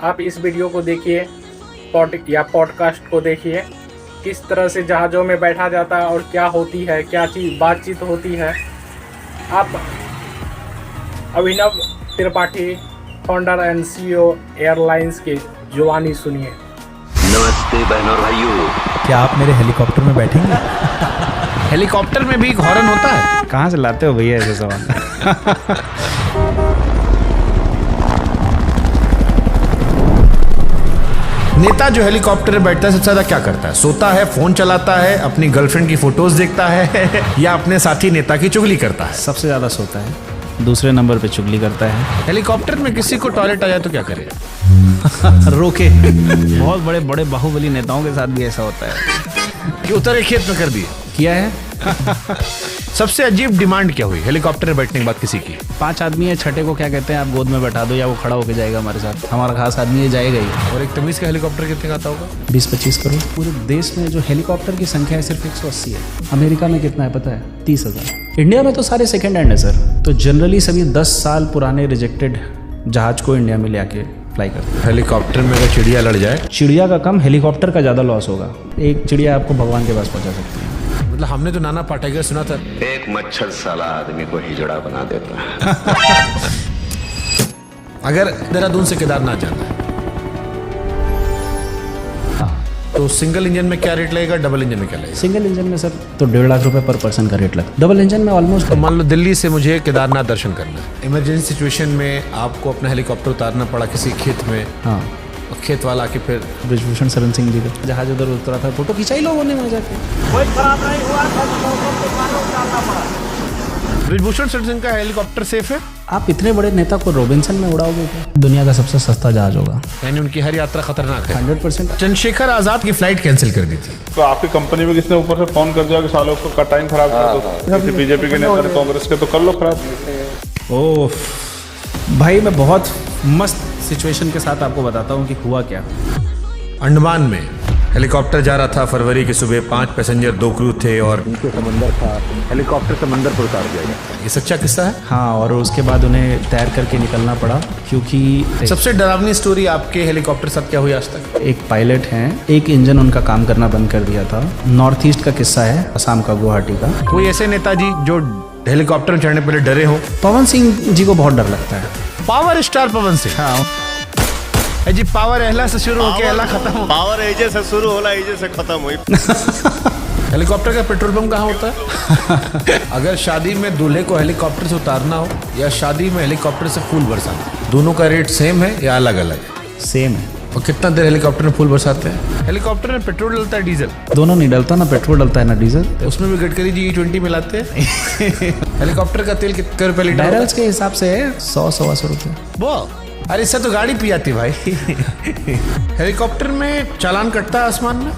आप इस वीडियो को देखिए पॉडकास्ट को देखिए, किस तरह से जहाज़ों में बैठा जाता है और क्या होती है, क्या चीज़ बातचीत होती है। आप Abhinav Tripathi, founder and CEO airlines की जुबानी सुनिए। नमस्ते बहनों और भाइयों, क्या आप मेरे हेलीकॉप्टर में बैठेंगे? हेलीकॉप्टर में भी एक हॉर्न होता है? कहाँ से लाते हो भैया ऐसे सवाल? नेता जो हेलीकॉप्टर में बैठता है सबसे ज्यादा क्या करता है? सोता है, फोन चलाता है, अपनी गर्लफ्रेंड की फोटोज देखता है या अपने साथी नेता की चुगली करता है? सबसे ज़्यादा सोता है, दूसरे नंबर पे चुगली करता है। हेलीकॉप्टर में किसी को टॉयलेट आ जाए तो क्या करे? रोके। बहुत बड़े बड़े बाहुबली नेताओं के साथ भी ऐसा होता है कि उतरे खेत में कर दिए। किया है। सबसे अजीब डिमांड क्या हुई हेलीकॉप्टर में बैठने के बाद किसी की? 5 आदमी है, छठे को क्या कहते हैं, आप गोद में बैठा दो या वो खड़ा होकर जाएगा हमारे साथ। हमारा खास आदमी है, जाएगा ही। और एक तमीज का हेलीकॉप्टर कितने का आता होगा? 20-25 करोड़। पूरे देश में जो हेलीकॉप्टर की संख्या है सिर्फ 180 है। अमेरिका में कितना है पता है? 30,000। इंडिया में तो सारे सेकेंड हैंड है सर। तो जनरली सभी 10 साल पुराने रिजेक्टेड जहाज को इंडिया में ले आके फ्लाई करते हैं। हेलीकॉप्टर में अगर चिड़िया लड़ जाए? चिड़िया का कम, हेलीकॉप्टर का ज़्यादा लॉस होगा। एक चिड़िया आपको भगवान के पास पहुंचा सकती है। मतलब हमने तो नाना पाटेकर सुना था, एक मच्छर साला आदमी को हिजड़ा बना देता है। अगर देहरादून से केदारनाथ जाना है तो सिंगल इंजन में क्या रेट लगेगा, डबल इंजन में क्या लगेगा? सिंगल इंजन में सर तो 1.5 लाख रुपए पर पर्सन का रेट लगा। डबल इंजन में ऑलमोस्ट। तो मान लो दिल्ली से मुझे केदारनाथ दर्शन करना है, इमरजेंसी सिचुएशन में आपको अपना हेलीकॉप्टर उतारना पड़ा किसी खेत में। हाँ, और खेत वाला आके फिर ब्रिजभूषण शरण सिंह जी का जहाज उधर उतरा था, फोटो खिंचाई लोगों ने वहाँ जाके। ब्रिजभूषण शरण सिंह का हेलीकॉप्टर सेफ है? आप इतने बड़े नेता को रॉबिन्सन में उड़ाओगे क्या? दुनिया का सबसे सस्ता जहाज होगा। यानी उनकी हर यात्रा खतरनाक है। 100%। चंद्रशेखर आजाद की फ्लाइट कैंसिल कर दी थी तो आपकी कंपनी में किसने ऊपर से फोन कर दिया कि सालों का टाइम खराब कर दो? बीजेपी के नेता, कांग्रेस के, तो कर लो खराब। ओह भाई, मैं बहुत मस्त सिचुएशन के साथ आपको बताता हूँ कि हुआ क्या। अंडमान में हेलीकॉप्टर जा रहा था फरवरी की सुबह, 5 पैसेंजर 2 क्रू थे और नीचे समंदर था, हेलीकॉप्टर समंदर पर उतार दिया गया। ये सच्चा किस्सा है। हाँ, और उसके बाद उन्हें तैर करके निकलना पड़ा क्योंकि सबसे डरावनी स्टोरी आपके हेलीकॉप्टर साथ क्या हुई आज तक? एक पायलट हैं, एक इंजन उनका काम करना बंद कर दिया था। नॉर्थ ईस्ट का किस्सा है, असम का, गुवाहाटी का। कोई ऐसे नेताजी जो हेलीकॉप्टर में चढ़ने पहले डरे हो? पवन सिंह जी को बहुत डर लगता है। Power star Pawan Singh. हाँ जी, पावर एहला से शुरू होके एहला खत्म। पावर एजे से शुरू होला, एजे से खत्म हुई। हेलीकॉप्टर का पेट्रोल पंप कहाँ होता है? अगर शादी में दूल्हे को हेलीकॉप्टर से उतारना हो या शादी में हेलीकॉप्टर से फूल बरसाना, दोनों का रेट सेम है या अलग अलग है? सेम है। और कितना देर हेलीकॉप्टर में फूल बरसाते हैं? हेलीकॉप्टर में पेट्रोल डलता है डीजल? दोनों नहीं डलता, ना पेट्रोल डलता है ना डीजल। उसमें भी गडकरी जी E20 मिलाते हैं। हेलीकॉप्टर का तेल कितने रुपए लीटर? बैरल्स के हिसाब से 100-125 रुपये। वो अरे इससे तो गाड़ी पी जाती भाई। हेलीकॉप्टर में चालान कटता है आसमान में?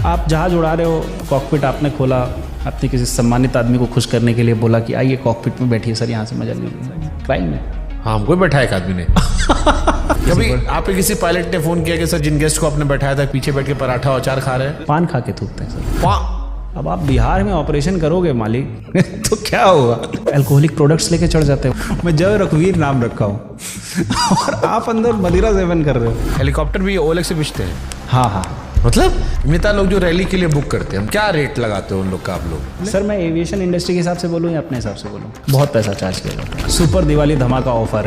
आप जहाज उड़ा रहे हो, कॉकपिट आपने खोला, अपने किसी सम्मानित आदमी को खुश करने के लिए बोला कि आइए कॉकपिट में बैठिए सर, यहाँ से मजा लीजिए। क्राइम है। हाँ, हमको बैठा एक आदमी ने। कभी आप किसी पायलट ने फोन किया कि सर जिन गेस्ट को आपने बैठाया था पीछे बैठ के पराठा और अचार खा रहे हैं? पान खा के थूकते हैं सर। अब आप बिहार में ऑपरेशन करोगे मालिक तो क्या होगा? अल्कोहलिक प्रोडक्ट्स लेके चढ़ जाते हो। मैं जय रघुवीर नाम रखा हूँ और आप अंदर मदिरा सेवन कर रहे हो। हेलीकॉप्टर भी ओलेग से बिचते हैं? हाँ हाँ। मतलब नेता लोग जो रैली के लिए बुक करते हैं, क्या रेट लगाते हो उन लोग का आप लोग? सर मैं एविएशन इंडस्ट्री के हिसाब से बोलूँ या अपने हिसाब से बोलूँ? बहुत पैसा चार्ज किया जाता है। सुपर दिवाली धमाका ऑफर।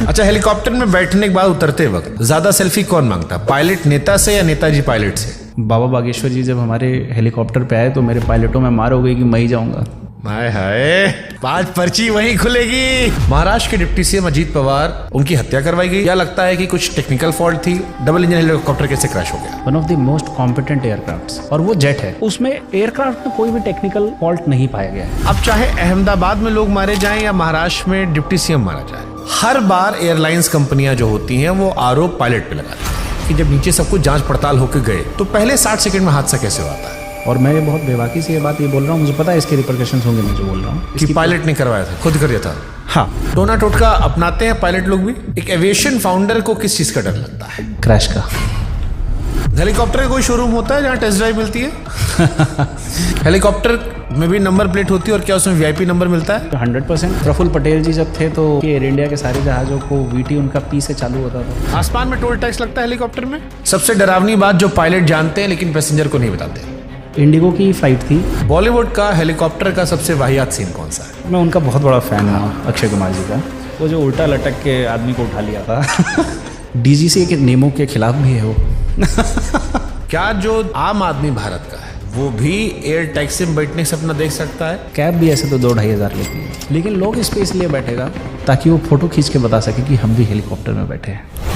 अच्छा, हेलीकॉप्टर में बैठने के बाद उतरते वक्त ज्यादा सेल्फी कौन मांगता? पायलट नेता से या नेताजी पायलट से? बाबा बागेश्वर जी जब हमारे हेलीकॉप्टर पे आए तो मेरे पायलटों में मार हो गई कि मैं ही जाऊंगा। हाय हाय, 5 पर्ची वहीं खुलेगी। महाराष्ट्र के डिप्टी सीएम अजीत पवार, उनकी हत्या करवाई गई या लगता है कि कुछ टेक्निकल फॉल्ट थी? डबल इंजन हेलीकॉप्टर कैसे क्रैश हो गया? One of the most competent aircrafts, और वो जेट है। उसमें एयरक्राफ्ट में कोई भी टेक्निकल फॉल्ट नहीं पाया गया है। अब चाहे अहमदाबाद में लोग मारे जाएं या महाराष्ट्र में डिप्टी सीएम मारा जाए, हर बार एयरलाइंस कंपनियां जो होती हैं वो आरोप पायलट पे लगाती हैं कि जब नीचे सब कुछ जांच पड़ताल होकर गए तो पहले 60 सेकंड में हादसा कैसे हुआ था? और मैं ये बहुत बेबाकी से ये बात ये बोल रहा हूँ, मुझे पता है इसके रिपरकशंस होंगे। मैं जो बोल रहा हूँ कि पायलट ने करवाया था, खुद कर दिया था। हाँ, टोना टोटका अपनाते हैं पायलट लोग भी। एक एविएशन फाउंडर को किस चीज का डर लगता है? क्रैश का। हेलीकॉप्टर का कोई शोरूम होता है जहाँ टेस्ट ड्राइव मिलती है? हेलीकॉप्टर में भी नंबर प्लेट होती है और क्या उसमें वीआईपी नंबर मिलता है? 100%। प्रफुल्ल पटेल जी जब थे तो एयर इंडिया के सारे जहाज़ों को वीटी उनका पी से चालू होता था। आसमान में टोल टैक्स लगता है हेलीकॉप्टर में? सबसे डरावनी बात जो पायलट जानते हैं लेकिन पैसेंजर को नहीं बताते। इंडिगो की फ्लाइट थी। बॉलीवुड का हेलीकॉप्टर का सबसे वाहियात सीन कौन सा है? मैं उनका बहुत बड़ा फ़ैन हूँ अक्षय कुमार जी का। वो जो उल्टा लटक के आदमी को उठा लिया था। डीजीसी के नियमों के खिलाफ भी है वो। क्या जो आम आदमी भारत का है वो भी एयर टैक्सी में बैठने से अपना देख सकता है? कैब भी ऐसे तो 2-2.5 हज़ार लेती है, लेकिन लोग इस पे इसलिए बैठेगा ताकि वो फोटो खींच के बता सके कि हम भी हेलीकॉप्टर में बैठे हैं।